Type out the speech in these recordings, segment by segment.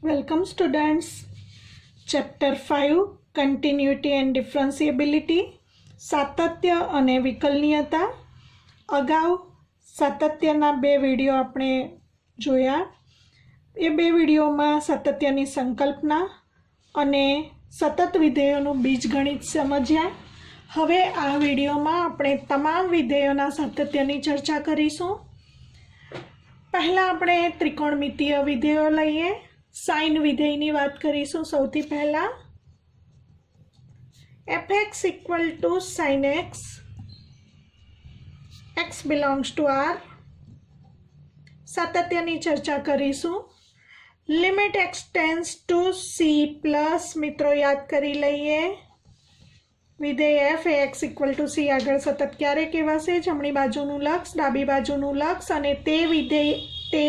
Welcome students. Chapter 5 Continuity and Differentiability સાતત્ય અને વિકલનીયતા. અગાઉ સાતત્યના બે વિડીયો આપણે જોયા. એ બે વિડીયોમાં સાતત્યની સંકલ્પના અને સતત વિધેયોનું બીજગણિત સમજ્યા. હવે આ વિડીયોમાં આપણે તમામ વિધેયોના સાતત્યની ચર્ચા કરીશું. પહેલાં આપણે ત્રિકોણમિતીય વિધેયો લઈએ. સાઇન વિધેયની વાત કરીશું. સૌથી પહેલા fx equal to sin x, x belongs to R. સાતત્યની ચર્ચા કરીશું. Limit x tends to c plus, મિત્રો યાદ કરી લઈએ, વિધેય f A x equal to c આગળ સતત ક્યારે કહેવાશે? જમણી બાજુનું લક્ષ, ડાબી બાજુનું લક્ષ અને તે વિધેય તે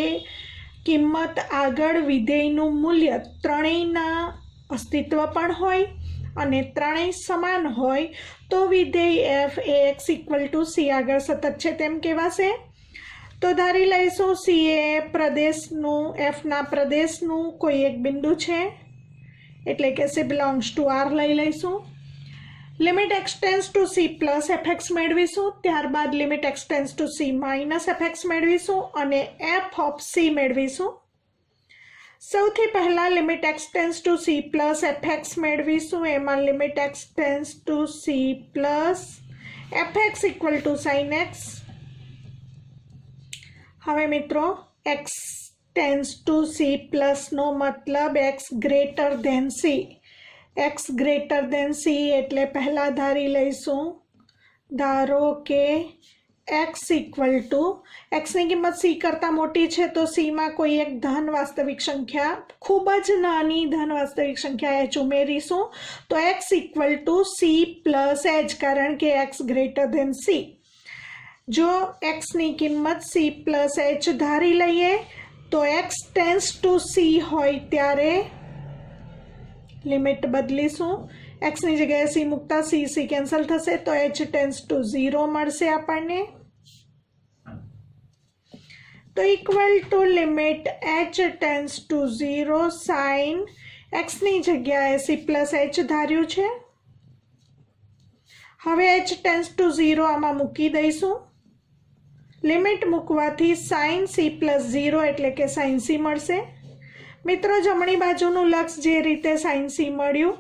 કિંમત આગળ વિધેયનું મૂલ્ય ત્રણેયના અસ્તિત્વ પણ હોય અને ત્રણેય સમાન હોય તો વિધેય f A x equal to c આગળ સતત છે તેમ કહેવાશે. તો ધારી લઈશું c એ પ્રદેશનું, fના પ્રદેશનું કોઈ એક બિંદુ છે, એટલે કે c બિલોંગ્સ ટુ r લઈ લઈશું. Limit x tends to c plus fx મેળવીશું, ત્યારબાદ limit x tends to c minus fx મેળવીશું અને f ઓફ c મેળવીશું. સૌથી પહેલાં limit x tends to c plus fx મેળવીશું. એમાં limit x tends to c plus fx equal to sin x. હવે મિત્રો x ટેન્સ ટુ c પ્લસનો મતલબ x greater than c. x greater than c એટલે પહેલાં ધારી લઈશું, ધારો કે x ઇક્વલ ટુ, xની કિંમત c કરતાં મોટી છે તો cમાં કોઈ એક ધન વાસ્તવિક સંખ્યા, ખૂબ જ નાની ધન વાસ્તવિક સંખ્યા h ઉમેરીશું. તો x equal to c plus h, કારણ કે x ગ્રેટર ધેન c. જો xની કિંમત c પ્લસ h ધારી લઈએ તો x ટેન્સ ટુ c હોય ત્યારે લિમિટ બદલીશું. xની જગ્યાએ c મૂકતા c કેન્સલ થશે તો h ટેન્સ ટુ 0 મળશે આપણને. તો equal to limit h tends to 0 sine xની જગ્યાએ c પ્લસ h ધાર્યું છે. હવે h ટેન્સ ટુ 0 આમાં મૂકી દઈશું. લિમિટ મૂકવાથી સાઇન c પ્લસ 0 એટલે કે સાઇન c મળશે. મિત્રો જમણી બાજુનું લક્ષ જે રીતે સાઇન c મળ્યું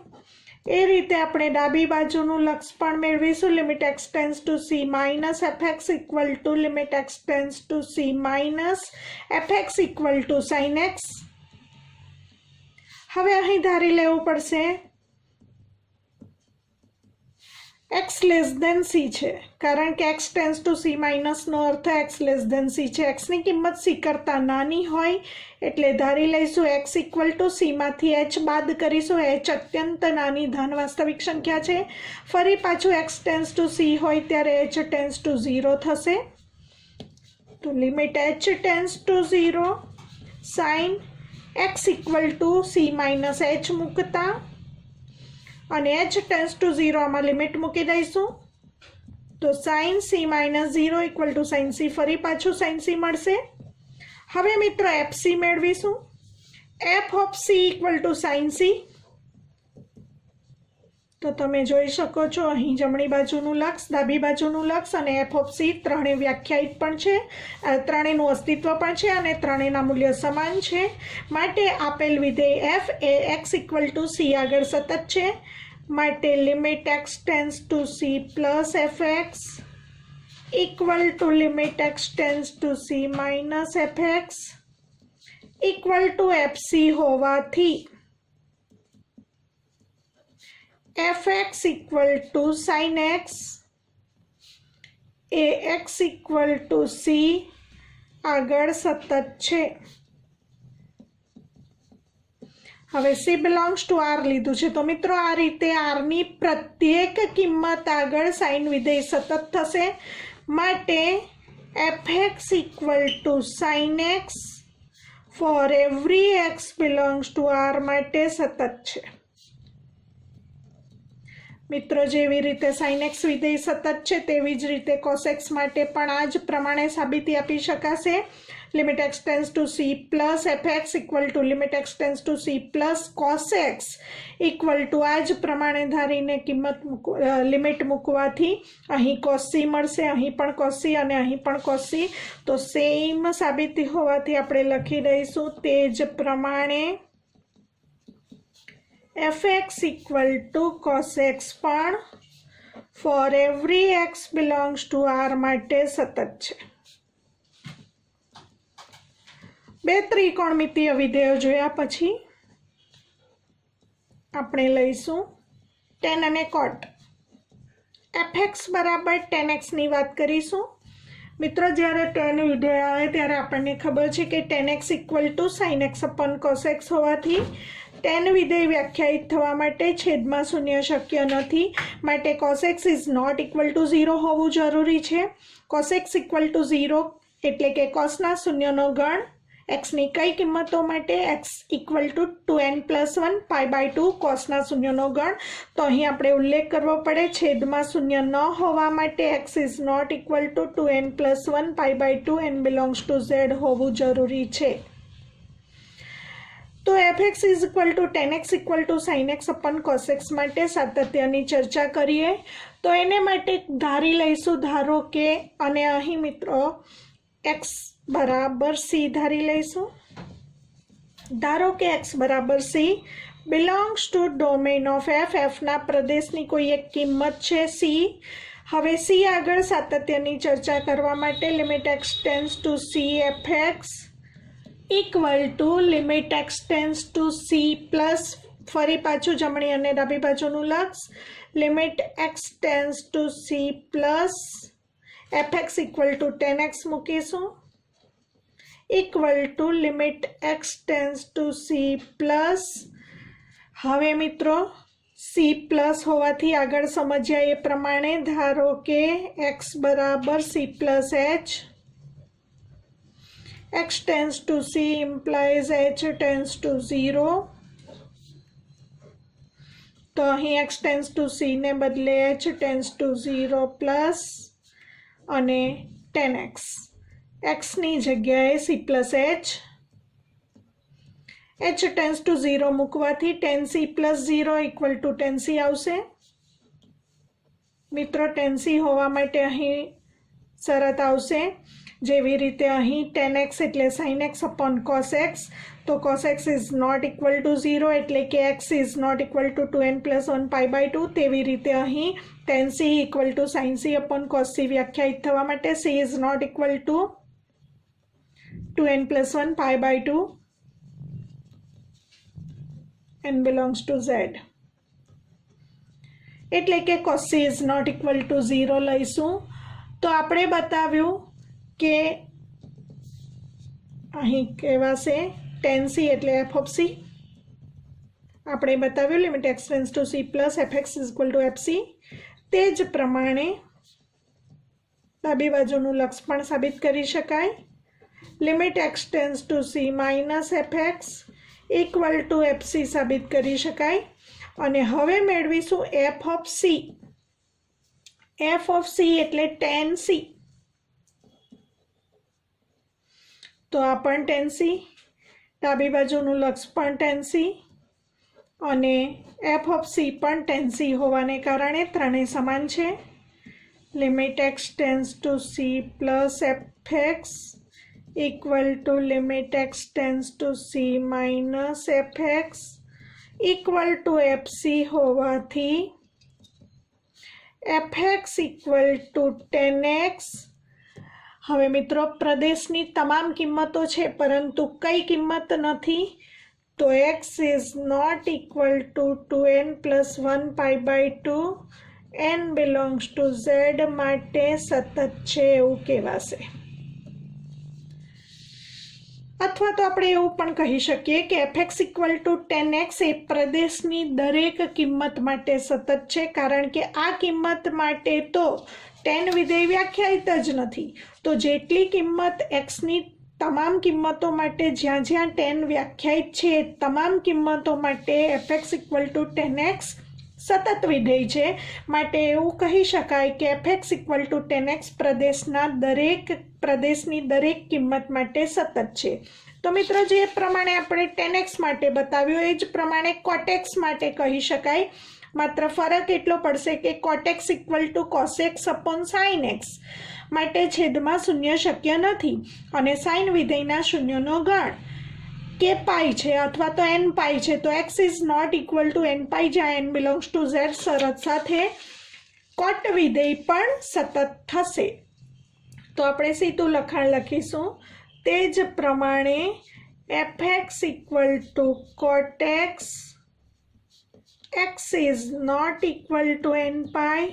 એ રીતે આપણે ડાબી બાજુનું લક્ષ પણ મેળવીશું. Limit x tends to c minus fx equal to limit x tends to c minus fx equal to sin x. હવે અહીં ધારી લેવું પડશે x લેસ ધેન c છે, કારણ કે x ટેન્સ ટુ c માઇનસનો અર્થ x લેસ ધેન c છે. xની કિંમત c કરતાં નાની હોય એટલે ધારી લઈશું x ઇક્વલ ટુ c માંથી h બાદ કરીશું. h અત્યંત નાની ધન વાસ્તવિક સંખ્યા છે. ફરી પાછું x ટેન્સ ટુ c હોય ત્યારે h ટેન્સ ટુ 0 થશે. તો limit h tends to 0 sine x equal to c minus h મૂકતા અને h ટેન્સ ટુ 0 આમાં લિમિટ મૂકી દઈશું. તો sine c minus 0 equal to sine c, ફરી પાછું સાઇન c મળશે. હવે મિત્રો fc મેળવીશું. f of c equal to sine c. તો તમે જોઈ શકો છો અહીં જમણી બાજુનું લક્ષ, ડાબી બાજુનું લક્ષ અને f ઓફ c ત્રણે વ્યાખ્યાયિત પણ છે, ત્રણેયનું અસ્તિત્વ પણ છે અને ત્રણેયના મૂલ્ય સમાન છે. માટે આપેલ વિધેય f A x equal to c આગળ સતત છે. માટે limit x tends to c plus fx equal to limit x tends to c minus fx equal two fc હોવાથી fx equal to sin x A x equal to c આગળ સતત છે. હવે c belongs to r લીધું છે તો મિત્રો આ રીતે r ની પ્રત્યેક કિંમત આગળ સાઇન વિધેય સતત થશે. માટે fx equal to sin x four every x belongs to r માટે સતત છે. મિત્રો જેવી રીતે sin x વિધેય સતત છે તેવી જ રીતે cos x માટે પણ આ જ પ્રમાણે સાબિતી આપી શકાશે. Limit x tends to C plus F x equal to limit x tends to C plus cos x equal two આ જ પ્રમાણે ધારીને લિમિટ મૂકવાથી અહીં કોસ સી મળશે, અહીં પણ કોસ સી અને અહીં પણ કોસ સી. તો સેમ સાબિતી હોવાથી આપણે લખી દઈશું તે જ પ્રમાણે F x equal to cos X પણ for every x belongs to R માટે સતત છે. બે ત્રિકોણમિતીય વિધેયો જોયા પછી આપણે લઈશું ટેન અને કોટ. એફ એક્સ બરાબર ટેન એક્સની વાત કરીશું. મિત્રો, જ્યારે ટેન વિધેય આવે ત્યારે આપણને ખબર છે કે tan x equal to sine x upon cos x હોવાથી ટેન વિધેય વ્યાખ્યાયિત થવા માટે છેદમાં શૂન્ય શક્ય નથી. માટે cos x is not equal to 0 હોવું જરૂરી છે. કોસ એક્સ ઇક્વલ ટુ 0 એટલે કે કોસના શૂન્યનો ગણ એક્સની કઈ કિંમતો માટે? એક્સ ઇક્વલ ટુ 2n+1 π/2 કોસના શૂન્યનો ગણ. તો અહીં આપણે ઉલ્લેખ કરવો પડે છેદમાં શૂન્ય ન હોવા માટે x is not equal to 2n+1 π/2 n belongs to Z હોવું જરૂરી છે. તો f x is equal to tan x equal to sine x upon cos x માટે સાતત્યની ચર્ચા કરીએ. તો એને માટે ધારી લઈશું, ધારો કે, અને અહીં મિત્રો એક્સ બરાબર સી ધારી લઈશું. ધારો કે એક્સ બરાબર C belongs to domain of F, એફના પ્રદેશની કોઈ એક કિંમત છે સી. હવે સી આગળ સાતત્યની ચર્ચા કરવા માટે limit x tends to C F x equal to limit x tends to C plus, ફરી પાછું જમણી અને ડાબી બાજુનું લક્ષ, limit x tends to C plus F x equal to tan X મૂકીશું equal to limit x tends to C plus. હવે મિત્રો સી પ્લસ હોવાથી આગળ સમજ્યા એ પ્રમાણે ધારો કે એક્સ બરાબર C plus H, x tends to C implies H tense to 0. તો અહીં એક્સ ટેન્સ ટુ સીને બદલે એચ ટેન્સ ટુ 0 પ્લસ અને 10x, એક્સની જગ્યાએ C plus H tense to 0 મૂકવાથી 10c plus 0 equal two 10c આવશે. મિત્રો, 10c હોવા માટે અહીં શરત આવશે જેવી રીતે અહીં 10x એટલે sin x upon cos x. તો cos x is not equal to 0 એટલે કે x is not equal to 2n+1 π/2. તેવી રીતે અહીં 10c equal to sin c upon cos c વ્યાખ્યાયિત થવા માટે c is not equal to 2n+1 π/2 n belongs to z. એટલે કે cos c is not equal to 0 લઈશું. તો આપણે બતાવ્યું કે અહીં કહેવાશે 10c એટલે f of c. આપણે બતાવ્યું limit x tends to C plus F x is equal two fc. તે જ પ્રમાણે ડાબી બાજુનું લક્ષ પણ સાબિત કરી શકાય. Limit x tends to C minus F x equal two fc સાબિત કરી શકાય. અને હવે મેળવીશું F of C. F of C એટલે 10c. તો આ પણ 10c, ડાબી બાજુનું લક્ષ પણ 10c અને એફ ઓફ સી પણ 10c હોવાને કારણે ત્રણેય સમાન છે. Limit x tends to C plus F x equal to limit x tends to C minus F x equal two fc હોવાથી F x equal two 10x. હવે મિત્રો, પ્રદેશની તમામ કિંમતો છે પરંતુ કઈ કિંમત નથી? તો x is not equal to 2n+1 π/2 n belongs to z માટે સતત છે એવું કહેવાશે. અથવા તો આપણે એવું પણ કહી શકીએ કે F x equal two 10x એ પ્રદેશની દરેક કિંમત માટે સતત છે, કારણ કે આ કિંમત માટે તો 10 વિધેય વ્યાખ્યાયિત જ નથી. તો જેટલી કિંમત એક્સની તમામ કિંમતો માટે જ્યાં જ્યાં 10 વ્યાખ્યાયિત છે તમામ કિંમતો માટે F x equal two 10x સતત વિધેય છે, માટે એવું કહી શકાય કે fx = tan x પ્રદેશની દરેક કિંમત માટે સતત છે. તો મિત્રો જે પ્રમાણે આપણે tan x માટે બતાવ્યું એ જ પ્રમાણે cot x માટે કહી શકાય. માત્ર ફરક એટલો પડશે કે cot x = cos x / sin x માટે છેદમાં શૂન્ય શક્ય નથી અને સાઇન વિધેયના શૂન્યનો ગણ કે પાઈ છે અથવા તો n પાઈ છે. તો x ≠ n પાઈ જ્યાં n બિલોંગ્સ ટુ z શરત સાથે કોટ વિધેય પણ સતત થશે. તો આપણે સીધું લખાણ લખીશું. તે જ પ્રમાણે fx = cot x, x ≠ n pi,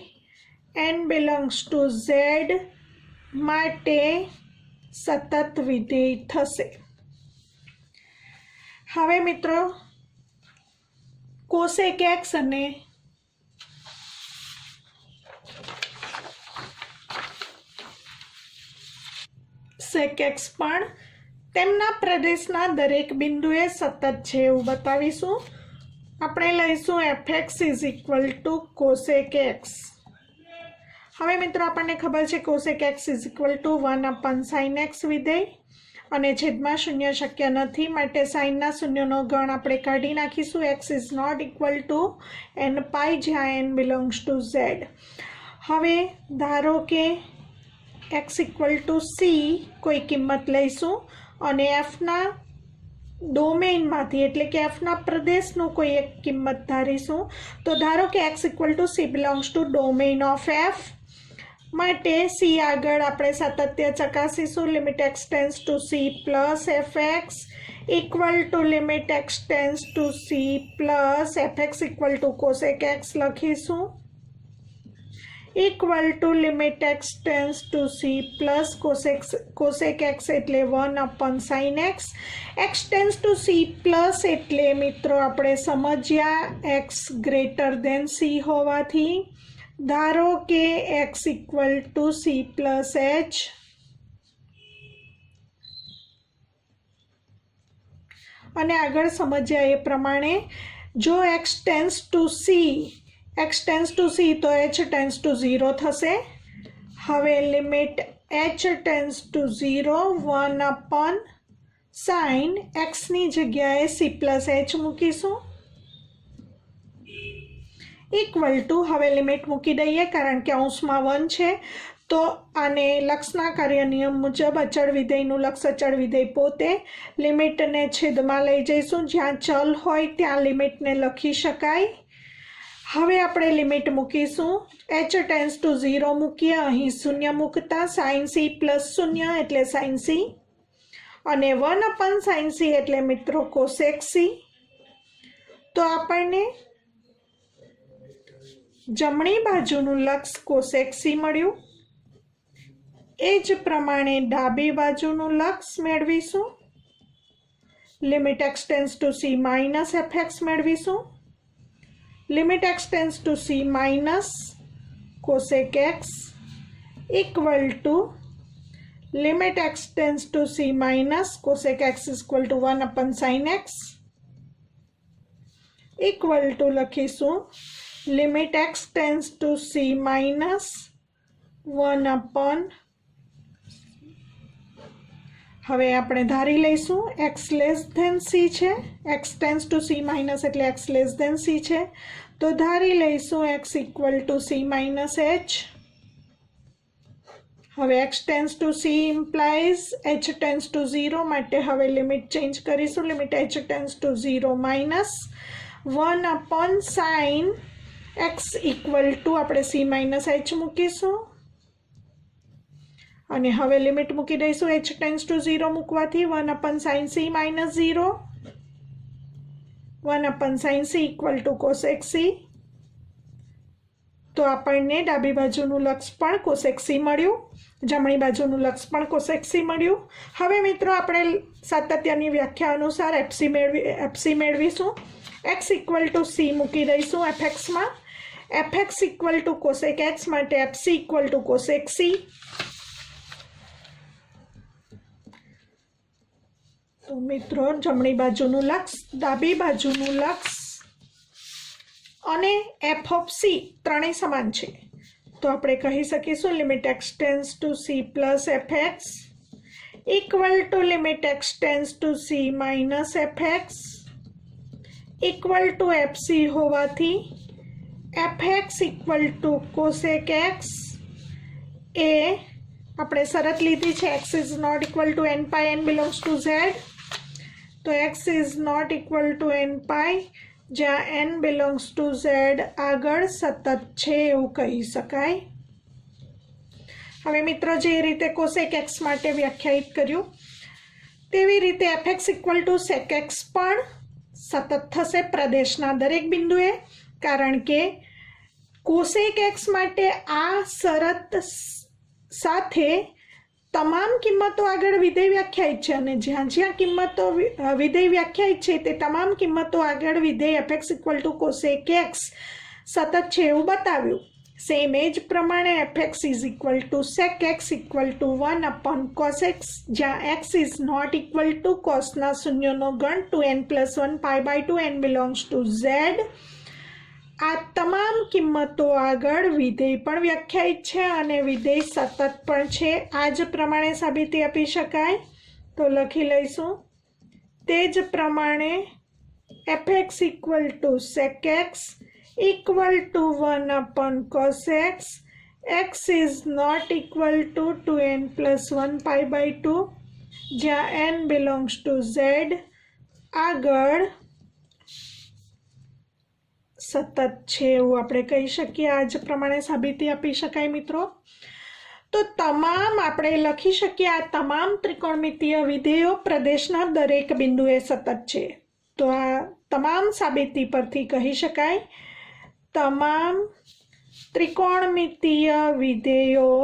n belongs to z માટે સતત વિધેય થશે. હવે મિત્રો cosec x અને sec x પણ તેમના પ્રદેશના દરેક બિંદુએ સતત છે એવું બતાવીશું. આપણે લઈશું fx = cosec x. હવે મિત્રો આપણને ખબર છે cosec x = 1/sin x વિધેય અને છેદમાં શૂન્ય શક્ય નથી માટે સાઇનના શૂન્યનો ગણ આપણે કાઢી નાખીશું. x ≠ n પાઈ જ્યાં n બિલોંગ્સ ટુ z. હવે ધારો કે x = c કોઈ કિંમત લઈશું અને fના ડોમેઇનમાંથી એટલે કે fના પ્રદેશનું કોઈ એક કિંમત ધારીશું. તો ધારો કે x = c belongs to domain of f માટે c આગળ આપણે સાતત્ય ચકાસીશું. Limit x tends to c plus fx limit x tends to c plus fx = cosec x લખીશું. Limit x tends to c plus cosec x એટલે 1/sin x. x tends to c plus એટલે મિત્રો આપણે સમજ્યા x > c હોવાથી. ધારો કે x = c plus h અને આગળ સમજ્યા એ પ્રમાણે જો x ટેન્ડ્સ ટુ c તો h ટેન્ડ્સ ટુ 0 થશે. હવે limit h tends to 0 1/sin x ની જગ્યાએ c પ્લસ h મૂકીશું. હવે લિમિટ મૂકી દઈએ કારણ કે અંશમાં 1 છે. તો આને લક્ષના કાર્ય નિયમ મુજબ અચળ વિધેયનું લક્ષ અચળ વિધેય પોતે. લિમિટને છેદમાં લઈ જઈશું. જ્યાં ચલ હોય ત્યાં લિમિટને લખી શકાય. હવે આપણે લિમિટ મૂકીશું. h ટેન્ડ્સ ટુ 0 મૂકીએ. અહીં શૂન્ય મૂકતા sin c પ્લસ 0 એટલે sin c અને 1/sin c એટલે મિત્રો cosec c. તો આપણને જમણી બાજુનું લક્ષ cosec c મળ્યું. એ જ પ્રમાણે ડાબી બાજુનું લક્ષ મેળવીશું. Limit x tends to c minus fx મેળવીશું. Limit x tends to c minus cosec x limit x tends to c minus cosec x = 1/sin x લખીશું. Limit x tends to c minus 1/. હવે આપણે ધારી લઈશું x c છે. x tends to c minus એટલે x c છે. તો ધારી લઈશું x = c minus h. હવે x tends to c implies h tends to 0 માટે હવે લિમિટ ચેન્જ કરીશું. Limit h tends to 0 minus 1/sin x આપણે c માઇનસ h મૂકીશું અને હવે લિમિટ મૂકી દઈશું. h ટેન્ડ્સ ટુ 0 મૂકવાથી 1/sin c minus 0 1/sin c = cosec c. તો આપણને ડાબી બાજુનું લક્ષ પણ cosec c મળ્યું. જમણી બાજુનું લક્ષ પણ cosec c મળ્યું. હવે મિત્રો આપણે સાતત્યની વ્યાખ્યા અનુસાર fc મેળવીશું. x = c મૂકી દઈશું fxમાં. fx = cosec x માટે fc = cosec c. તો મિત્રો જમણી બાજુનું લક્ષ ડાબી બાજુનું લક્ષ અને એફ ઓફ સી ત્રણેય સમાન છે, તો આપણે કહી શકીશું limit x tends to C plus F x equal to limit x tends to C minus F x equal to F C હોવાથી F x equal to cosec X એ આપણે શરત લીધી છે X is not equal to N pi N belongs to Z, તો X is not equal to N pi જ્યાં N belongs to Z આગળ સતત છે એવું કહી શકાય. હવે મિત્રો જે રીતે કોસેક એક્સ માટે વ્યાખ્યાયિત કર્યું તેવી રીતે f x equal to sec x પણ સતત થશે પ્રદેશના દરેક બિંદુએ, કારણ કે કોસેક એક્સ માટે આ શરત સાથે તમામ કિંમતો આગળ વિધેય વ્યાખ્યાયિત છે અને જ્યાં જ્યાં કિંમતો વિધેય વ્યાખ્યાયિત છે તે તમામ કિંમતો આગળ વિધેય F x equal to cosec X સતત છે એવું બતાવ્યું. સેમ એ જ પ્રમાણે F x is equal to sec x equal to 1 upon cos X જ્યાં X is not equal to કોસના શૂન્યનો ગણ 2n+1 pi by 2 n belongs to Z. આ તમામ કિંમતો આગળ વિધેય પણ વ્યાખ્યાયિત છે અને વિધેય સતત પણ છે. આ જ પ્રમાણે સાબિતી આપી શકાય, તો લખી લઈશું તે જ પ્રમાણે F x equal to sec x equal to 1 upon cos x x is not equal to 2n+1 pi by 2 જ્યાં n બિલોંગ્સ ટુ ઝેડ આગળ સતત છે એવું આપણે કહી શકીએ. આ જ પ્રમાણે સાબિતી આપી શકાય મિત્રો. તો તમામ આપણે લખી શકીએ આ તમામ ત્રિકોણમિતીય વિધેયો પ્રદેશના દરેક બિંદુએ સતત છે. તો આ તમામ સાબિતી પરથી કહી શકાય તમામ ત્રિકોણમિતીય વિધેયો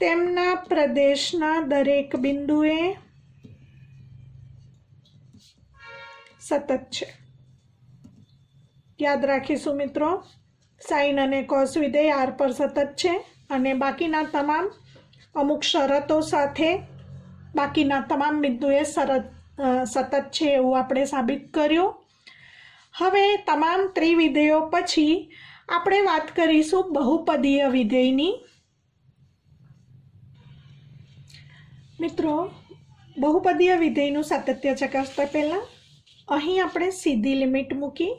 તેમના પ્રદેશના દરેક બિંદુએ સતત છે. યાદ રાખીશું મિત્રો, સાઇન અને કોસ વિધેય આર પર સતત છે અને બાકીના તમામ અમુક શરતો સાથે બાકીના તમામ બિંદુએ સતત છે એવું આપણે સાબિત કર્યું. હવે તમામ ત્રિવિધેયો પછી આપણે વાત કરીશું બહુપદીય વિધેયની. મિત્રો, બહુપદીય વિધેયનું સાતત્ય ચકાસતા પહેલાં અહીં આપણે સીધી લિમિટ મૂકી,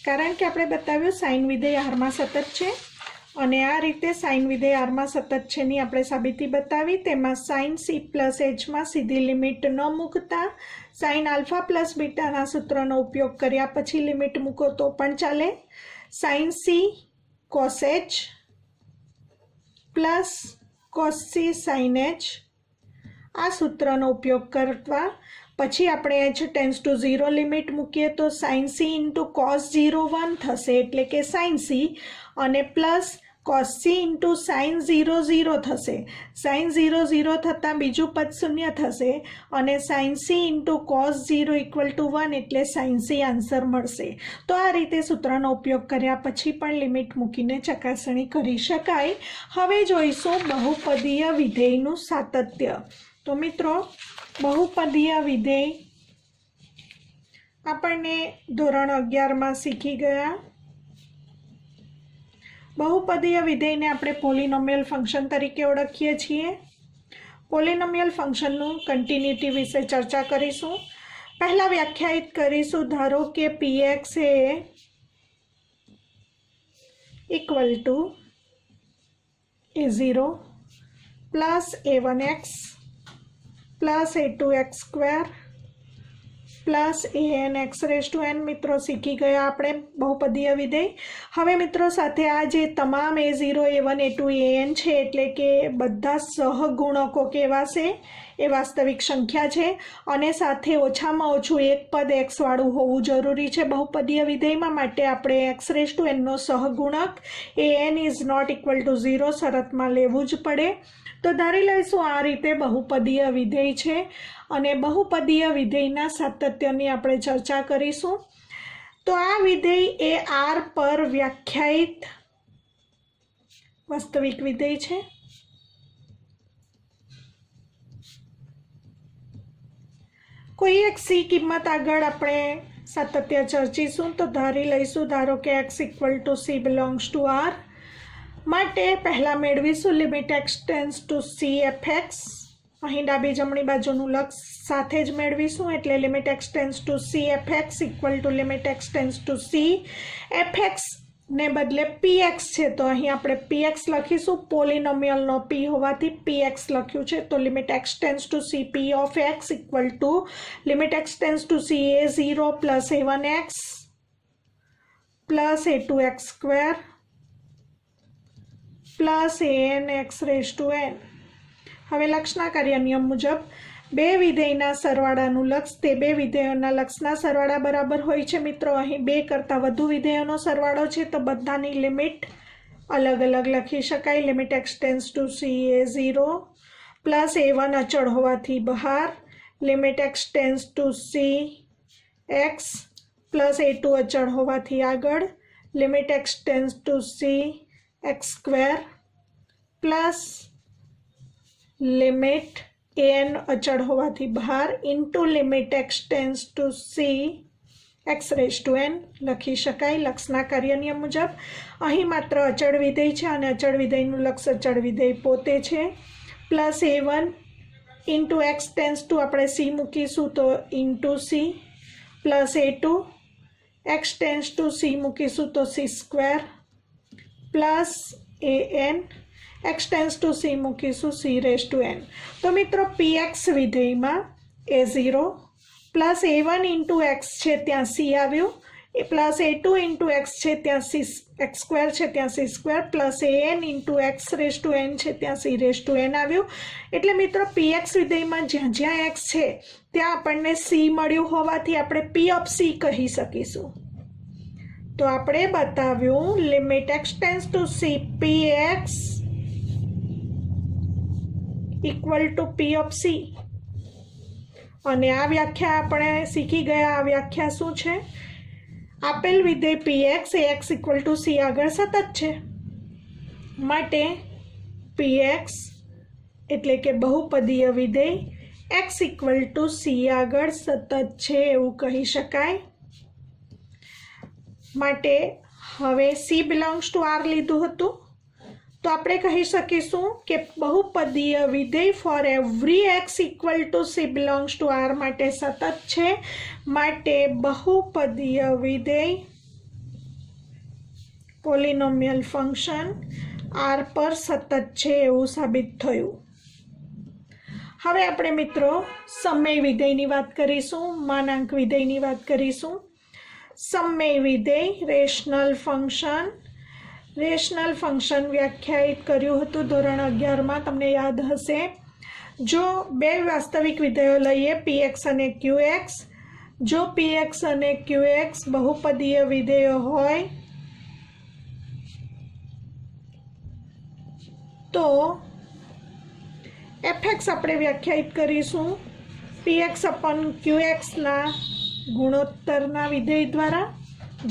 કારણ કે આપણે બતાવ્યું સાઇન વિધેય આરમાં સતત છે અને આ રીતે સાઇન વિધેય આરમાં સતત છે ની આપણે સાબિતી બતાવી. તેમાં સાઇન સી પ્લસ એચમાં સીધી લિમિટ ન મૂકતા સાઇન આલ્ફા પ્લસ બીટાના સૂત્રનો ઉપયોગ કર્યા પછી લિમિટ મૂકો તો પણ ચાલે. Sine c cos h plus cos c sine h આ સૂત્રનો ઉપયોગ કરવા પછી આપણે એચ ટેન્સ ટુ 0 લિમિટ મૂકીએ તો સાઇન સી ઇન્ટુ કોસ 0 1 થશે એટલે કે સાઇન સી, અને plus cos C into sign 0 0 થશે. સાઇન 0 0 થતાં બીજું પદ શૂન્ય થશે અને sign C into cos 0 equal to 1 એટલે સાઇન સી આન્સર મળશે. તો આ રીતે સૂત્રનો ઉપયોગ કર્યા પછી પણ લિમિટ મૂકીને ચકાસણી કરી શકાય. હવે જોઈશું બહુપદીય વિધેયનું સાતત્ય. તો મિત્રો, બહુપદીય વિધેય આપણને ધોરણ 11માં શીખી ગયા. બહુપદીય વિધેયને આપણે પોલિનોમિયલ ફંક્શન તરીકે ઓળખીએ છીએ. પોલિનોમિયલ ફંક્શનનું કન્ટિન્યુટી વિશે ચર્ચા કરીશું. પહેલાં વ્યાખ્યાયિત કરીશું. ધારો કે px એ equal to a0 plus a1x plus a2x square plus anx raise to n. મિત્રો, શીખી ગયા આપણે બહુપદીય વિધેય. હવે મિત્રો સાથે આ જે તમામ a0 a1 a2 an છે એટલે કે બધા સહગુણકો કહેવાશે એ વાસ્તવિક સંખ્યા છે અને સાથે ઓછામાં ઓછું એક પદ x વાળું હોવું જરૂરી છે બહુપદીય વિધેયમાં. માટે આપણે x રેઝ ટુ n નો સહગુણક an is not equal to 0 શરતમાં લેવું જ પડે. તો ધારી લઈશું આ રીતે બહુપદીય વિધેય છે અને બહુપદીય વિધેયના સાતત્યની આપણે ચર્ચા કરીશું. તો આ વિધેય એ આર પર વ્યાખ્યાયિત વાસ્તવિક વિધેય છે. કોઈ એક સી કિંમત આગળ આપણે સાતત્ય ચર્ચીશું તો ધારી લઈશું, ધારો કે x equal to c belongs to r માટે પહેલાં મેળવીશું limit x tends to c fx. અહીં ડાબી જમણી બાજુનું લક્ષ સાથે જ મેળવીશું એટલે limit x tends to c fx equal to limit x tends to c fx ને બદલે px છે તો અહીં આપણે px લખીશું. પોલિનોમિયલનો p હોવાથી px લખ્યું છે તો limit x tends to c p of x equal to limit x tends to c a0 plus a1x plus a2x square plus an x raise to n. હવે લક્ષના કાર્ય નિયમ મુજબ બે વિધેયના સરવાળાનું લક્ષ તે બે વિધેયોના લક્ષના સરવાળા બરાબર હોય છે. મિત્રો અહીં બે કરતાં વધુ વિધેયોનો સરવાળો છે તો બધાની લિમિટ અલગ અલગ લખી શકાય. Limit x tends to c a0 plus a1 અચળ હોવાથી બહાર, limit x tends to c x plus a2 અચળ હોવાથી આગળ, limit x tends to c x square plus limit an અચળ હોવાથી બહાર into limit x tends to c x raise to n લખી શકાય. લક્ષના કાર્ય નિયમ મુજબ અહીં માત્ર અચળ વિધેય છે અને અચળ વિધેયનું લક્ષ અચળ વિધેય પોતે છે. Plus a1 into x tends two આપણે c મૂકીશું તો into c plus a2 x tends to c મૂકીશું તો c square plus an x tends to c મૂકીશું c રેઝ ટુ n. તો મિત્રો px વિધેયમાં a0 plus a1 into x છે ત્યાં c આવ્યું, પ્લસ a2 ઇન્ટુ x છે ત્યાં c x સ્ક્વેર છે ત્યાં c square plus an into x raise to n છે ત્યાં c રેઝ ટુ n આવ્યું. એટલે મિત્રો px વિધેયમાં જ્યાં જ્યાં x છે ત્યાં આપણને c મળ્યું હોવાથી આપણે p ઓફ c કહી શકીશું. તો આપણે બતાવ્યું limit x tends to c px equal to p of c. અને આ વ્યાખ્યા આપણે શીખી ગયા. આ વ્યાખ્યા શું છે? આપેલ વિધેય px A x equal to c આગળ સતત છે માટે px એટલે કે બહુપદીય વિધેય x ઇક્વલ ટુ c આગળ સતત છે એવું કહી શકાય. માટે હવે c બિલોંગ્સ ટુ r લીધું હતું તો આપણે કહી શકીશું કે બહુપદીય વિધેય four every x equal to c belongs to r માટે સતત છે. માટે બહુપદીય વિધેય પોલિનોમિયલ ફંક્શન r પર સતત છે એવું સાબિત થયું. હવે આપણે મિત્રો સમય વિધેયની વાત કરીશું, માનાંક વિધેયની વાત કરીશું. સમય વિધેય રેશનલ ફંક્શન વ્યાખ્યાયિત કર્યું હતું ધોરણ 11માં, તમને યાદ હશે. જો બે વાસ્તવિક વિધેયો લઈએ px અને qx, જો px અને qx બહુપદીય વિધેયો હોય તો fx આપણે વ્યાખ્યાયિત કરીશું px અપોન qxના ગુણોત્તરના વિધેય દ્વારા,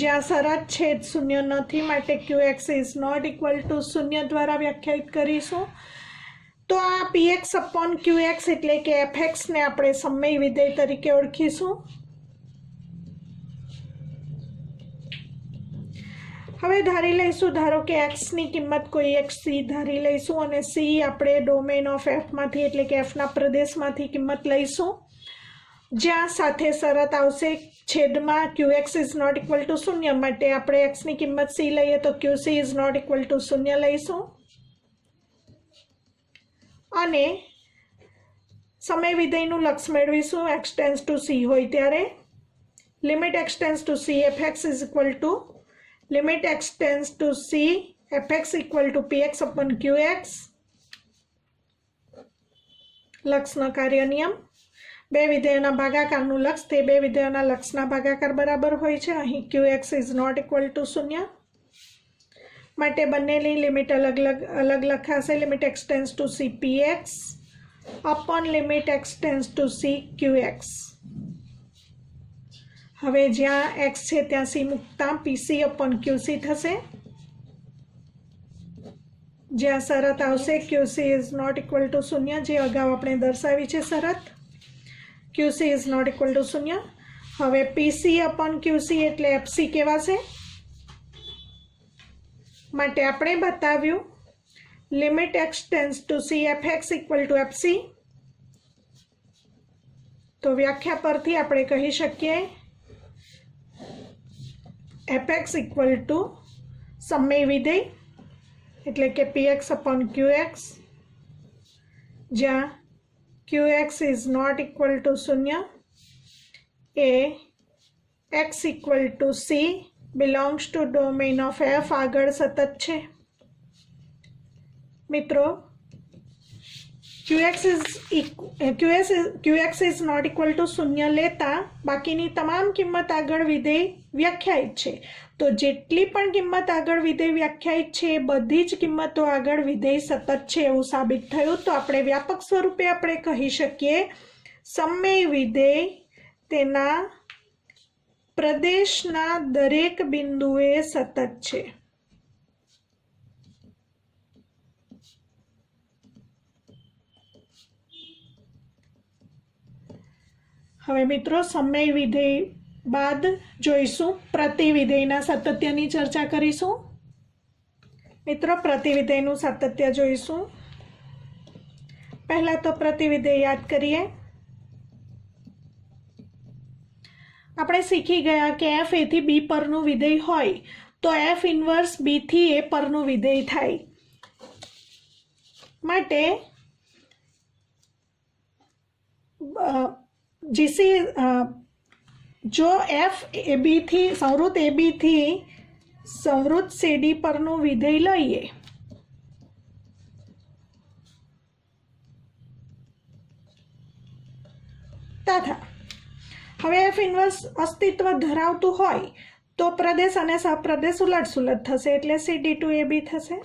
જ્યાં શરત છેદ શૂન્ય નથી માટે qx is not equal to શૂન્ય દ્વારા વ્યાખ્યાયિત કરીશું. તો આ px અપોન qx એટલે કે fxને આપણે સમય વિધેય તરીકે ઓળખીશું. હવે ધારી લઈશું, ધારો કે xની કિંમત કોઈ એક c ધારી લઈશું અને c આપણે ડોમેન ઓફ fમાંથી એટલે કે fના પ્રદેશમાંથી કિંમત લઈશું, જ્યાં સાથે શરત આવશે છેદમાં qx is not equal to શૂન્ય માટે આપણે xની કિંમત c લઈએ તો qc is not equal to શૂન્ય લઈશું. અને સમય વિધેયનું લક્ષ મેળવીશું x ટેન્સ ટુ c હોય ત્યારે. Limit x tends to c fx is equal to limit x tends to c fx equal two px upon qx. લક્ષનો કાર્ય નિયમ બે વિધેયોના ભાગાકારનું લક્ષ તે બે વિધેયોના લક્ષના ભાગાકાર બરાબર હોય છે. અહીં qx is not equal to શૂન્ય માટે બંનેની લિમિટ અલગ લખાશે. Limit x tends to c px upon limit x tends to c qx. હવે જ્યાં x છે ત્યાં c મૂકતા pc અપોન qc થશે, જ્યાં શરત આવશે qc is not equal to શૂન્ય, જે અગાઉ આપણે દર્શાવી છે શરત qc is not equal to શૂન્ય. હવે પીસી અપોન ક્યુસી એટલે એફસી કહેવાશે. માટે આપણે બતાવ્યું limit x tends to C F x equal to fc. તો વ્યાખ્યા પરથી આપણે કહી શકીએ એફ એક્સ ઇક્વલ ટુ સમય વિધેય એટલે કે પીએક્સ અપોન ક્યુએક્સ, જ્યાં Q X is not equal to 0, એ X equal to C belongs to domain of F આગળ સતત છે. મિત્રો QX is not equal to 0 લેતા બાકીની તમામ કિંમત આગળ વિધેય વ્યાખ્યાયિત છે. તો જેટલી પણ કિંમત આગળ વિધેય વ્યાખ્યાયિત છે એ બધી જ કિંમતો આગળ વિધેય સતત છે એવું સાબિત થયું. તો આપણે વ્યાપક સ્વરૂપે આપણે કહી શકીએ સમય વિધેય તેના પ્રદેશના દરેક બિંદુએ સતત છે. હવે મિત્રો સમય વિધેય બાદ જોઈશું પ્રતિવિધેયના સાતત્યની ચર્ચા કરીશું. મિત્રો પ્રતિવિધેયનું સાતત્ય જોઈશું. પહેલા તો પ્રતિવિધેય યાદ કરીએ. આપણે શીખી ગયા કે એફ એ થી બી પરનું વિધેય હોય તો એફ ઇન્વર્સ બી થી એ પરનું વિધેય થાય. માટે જીસી જો એફ એ બી થી સંવૃત એ બી થી સંવૃત સીડી પરનું વિધેય લઈએ તથા હવે એફ ઇન્વર્સ અસ્તિત્વ ધરાવતું હોય તો પ્રદેશ અને સહપ્રદેશ ઉલટ સુલટ થશે એટલે સીડી ટુ એ બી થશે.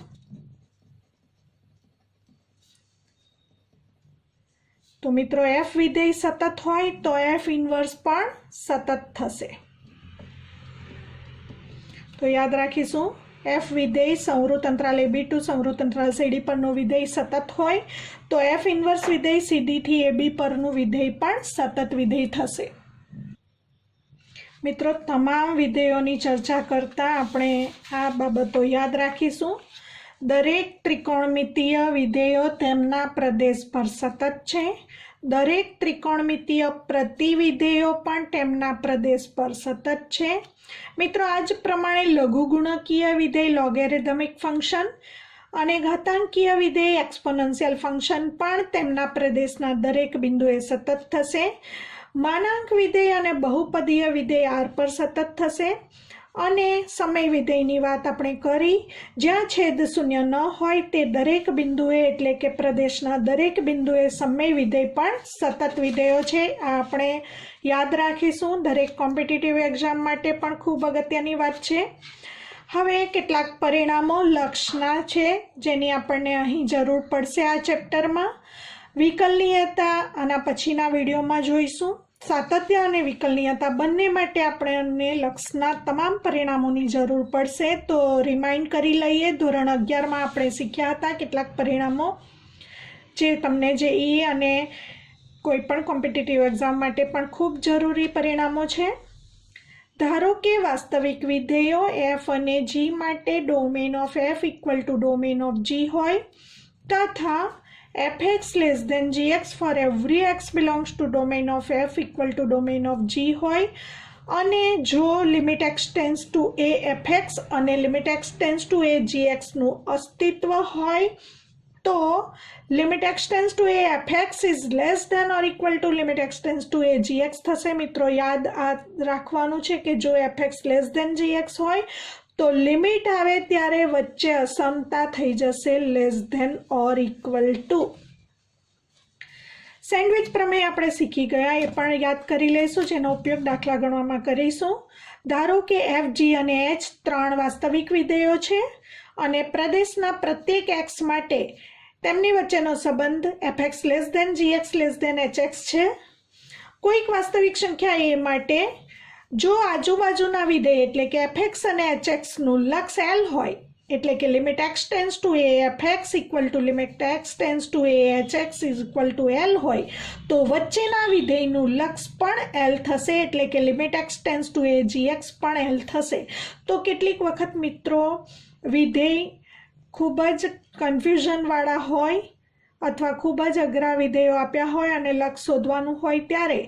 તો મિત્રો એફ વિધેય સતત હોય તો એફ ઇન્વર્સ પણ સતત થશે. તો યાદ રાખીશું એફ વિધેય સંવૃત અંતરાલ એ બી ટુ સંવૃત અંતરાલ સીડી પરનું વિધેય સતત હોય તો એફ ઇન્વર્સ વિધેય સીડી થી એ બી પરનું વિધેય પણ સતત વિધેય થશે. મિત્રો તમામ વિધેયોની ચર્ચા કરતા આપણે આ બાબતો યાદ રાખીશું. દરેક ત્રિકોણમિતીય વિધેયો તેમના પ્રદેશ પર સતત છે. દરેક ત્રિકોણમિતીય પ્રતિવિધેયો પણ તેમના પ્રદેશ પર સતત છે. મિત્રો આ જ પ્રમાણે લઘુગુણકીય વિધેય લોગેરિધમિક ફંક્શન અને ઘાતાંકીય વિધેય એક્સપોનેન્શિયલ ફંક્શન પણ તેમના પ્રદેશના દરેક બિંદુએ સતત થશે. માનાંક વિધેય અને બહુપદીય વિધેય આર પર સતત થશે. અને સમય વિધેયની વાત આપણે કરી, જ્યાં છેદ શૂન્ય ન હોય તે દરેક બિંદુએ એટલે કે પ્રદેશના દરેક બિંદુએ સમય વિધેય પણ સતત વિધેયો છે. આ આપણે યાદ રાખીશું. દરેક કોમ્પિટિટિવ એક્ઝામ માટે પણ ખૂબ અગત્યની વાત છે. હવે કેટલાક પરિણામો લક્ષના છે જેની આપણને અહીં જરૂર પડશે આ ચેપ્ટરમાં. વિકલનીયતા આના પછીના વિડીયોમાં જોઈશું. સાતત્ય અને વિકલનીયતા બંને માટે આપણને લક્ષના તમામ પરિણામોની જરૂર પડશે. તો રિમાઇન્ડ કરી લઈએ, ધોરણ 11માં આપણે શીખ્યા હતા કેટલાક પરિણામો જે તમને જેઈ અને કોઈ પણ કોમ્પિટિટિવ એક્ઝામ માટે પણ ખૂબ જરૂરી પરિણામો છે. ધારો કે વાસ્તવિક વિધેયો એફ અને જી માટે domain of f equal to domain of g હોય તથા fx less than gx for every x belongs to domain of f equal to domain of g હોય અને જો limit x tends to a fx અને limit x tends to a gx નું અસ્તિત્વ હોય તો limit x tends to a fx is less than or equal to limit x tends to a gx થશે. મિત્રો યાદ રાખવાનું છે કે જો fx less than gx હોય તો લિમિટ આવે ત્યારે વચ્ચે અસમતા થઈ જશે less than or equal to. Sandwich પ્રમેય આપણે શીખી ગયા, એ પણ યાદ કરી લઈશું જેનો ઉપયોગ દાખલા ગણવામાં કરીશું. ધારો કે એફ જી અને એચ ત્રણ વાસ્તવિક વિધેયો છે અને પ્રદેશના પ્રત્યેક એક્સ માટે તેમની વચ્ચેનો સંબંધ fx less than gx less than hx છે. કોઈક વાસ્તવિક સંખ્યા એ માટે જો આજુબાજુના વિધેય એટલે કે fx અને hx નું લક્ષ L હોય એટલે કે limit x tends to A F x equal to limit x tends to A H x is equal to L હોય તો વચ્ચેના વિધેયનું લક્ષ પણ એલ થશે, એટલે કે limit x tends to a g x પણ એલ થશે. તો કેટલીક વખત મિત્રો વિધેય ખૂબ જ કન્ફ્યુઝનવાળા હોય અથવા ખૂબ જ અઘરા વિધેયો આપ્યા હોય અને લક્ષ શોધવાનું હોય ત્યારે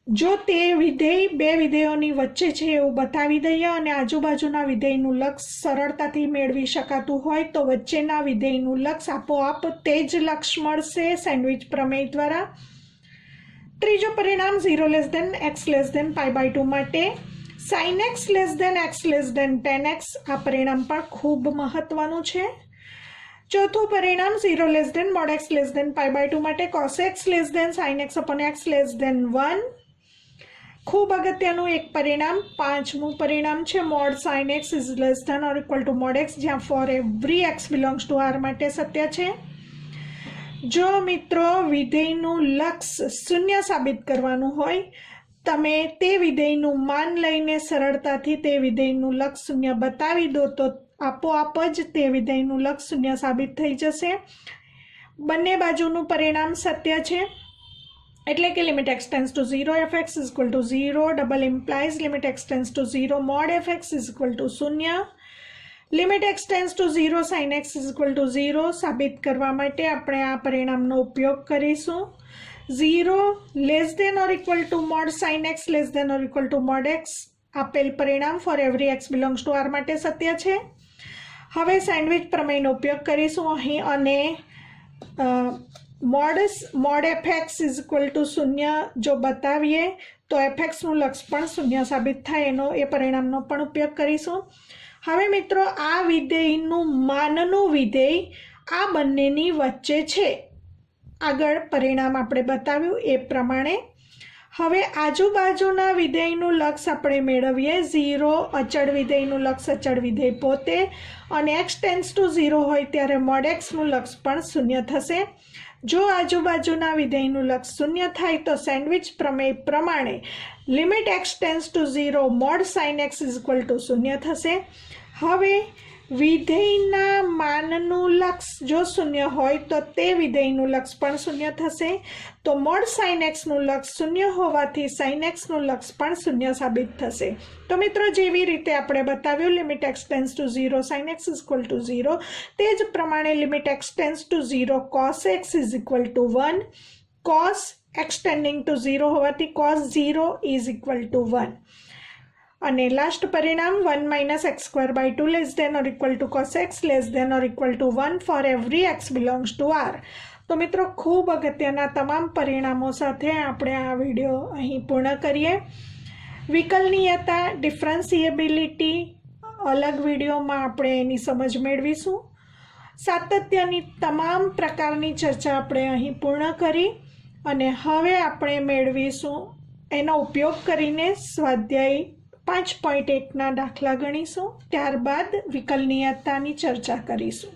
જો તે વિધેય બે વિધેયોની વચ્ચે છે એવું બતાવી દઈએ અને આજુબાજુના વિધેયનું લક્ષ સરળતાથી મેળવી શકાતું હોય તો વચ્ચેના વિધેયનું લક્ષ આપોઆપ તે જ લક્ષ મળશે સેન્ડવિચ પ્રમેય દ્વારા. ત્રીજો પરિણામ 0 less than X less than π/2 માટે sin x less than X less than tan x. આ પરિણામ પણ ખૂબ મહત્વનું છે. ચોથું પરિણામ 0 less than mod x less than π/2 માટે cos x less than sin x upon x less than 1. ખૂબ અગત્યનું એક પરિણામ પાંચમું પરિણામ છે mod sin x is less than or equal to mod x, જ્યાં for every x belongs to r માટે સત્ય છે. જો મિત્રો વિધેયનું લક્ષ શૂન્ય સાબિત કરવાનું હોય તમે તે વિધેયનું માન લઈને સરળતાથી તે વિધેયનું લક્ષ શૂન્ય બતાવી દો તો આપોઆપ જ તે વિધેયનું લક્ષ શૂન્ય સાબિત થઈ જશે. બંને બાજુનું પરિણામ સત્ય છે, એટલે કે limit x tends to 0 F x is equal to 0 double implies limit x tends to 0 mode F x is equal to 0. Limit x tends to 0 sine x is equal to 0 સાબિત કરવા માટે આપણે આ પરિણામનો ઉપયોગ કરીશું. 0 less than or equal to mod sine x less than or equal to mod x આપેલ પરિણામ for every x belongs to R માટે સત્ય છે. હવે સેન્ડવિચ પ્રમેયનો ઉપયોગ કરીશું અહીં અને mode F x is equal to 0 જો બતાવીએ તો એફ એક્સનું લક્ષ પણ શૂન્ય સાબિત થાય એ પરિણામનો પણ ઉપયોગ કરીશું. હવે મિત્રો આ વિધેયનું માનનું વિધેય આ બંનેની વચ્ચે છે. આગળ પરિણામ આપણે બતાવ્યું એ પ્રમાણે હવે આજુબાજુના વિધેયનું લક્ષ આપણે મેળવીએ. 0 અચળ વિધેયનું લક્ષ અચળ વિધેય પોતે અને એક્સ ટેન્સ ટુ 0 હોય ત્યારે મોડ એક્સનું લક્ષ પણ શૂન્ય થશે. જો આજુબાજુના વિધેયનું લક્ષ શૂન્ય થાય તો સેન્ડવિચ પ્રમેય પ્રમાણે limit x tends to 0 mode sine x is equal to 0 થશે. હવે વિધેયના માનનું લક્ષ જો શૂન્ય હોય તો તે વિધેયનું લક્ષ પણ શૂન્ય થશે. તો મોડ સાઇન એક્સનું લક્ષ શૂન્ય હોવાથી સાઇન એક્સનું લક્ષ પણ શૂન્ય સાબિત થશે. તો મિત્રો જેવી રીતે આપણે બતાવ્યું limit x tends to 0 sine x is equal to 0 તે જ પ્રમાણે limit x tends to 0 cos x is equal to 1. Cos x tending to 0 હોવાથી કોસ 0 ઇઝ ઇક્વલ ટુ 1. અને લાસ્ટ પરિણામ 1 minus x square by 2 less than or equal to cos x less than or equal to 1 for every x belongs to R. તો મિત્રો ખૂબ અગત્યના તમામ પરિણામો સાથે આપણે આ વિડીયો અહીં પૂર્ણ કરીએ. વિકલનીયતા ડિફરન્સિએબિલિટી અલગ વિડીયોમાં આપણે એની સમજ મેળવીશું. સાતત્યની તમામ પ્રકારની ચર્ચા આપણે અહીં પૂર્ણ કરી અને હવે આપણે મેળવીશું એનો ઉપયોગ કરીને સ્વાધ્યાય 5.1ના દાખલા ગણીશું. ત્યારબાદ વિકલનીયતાની ચર્ચા કરીશું.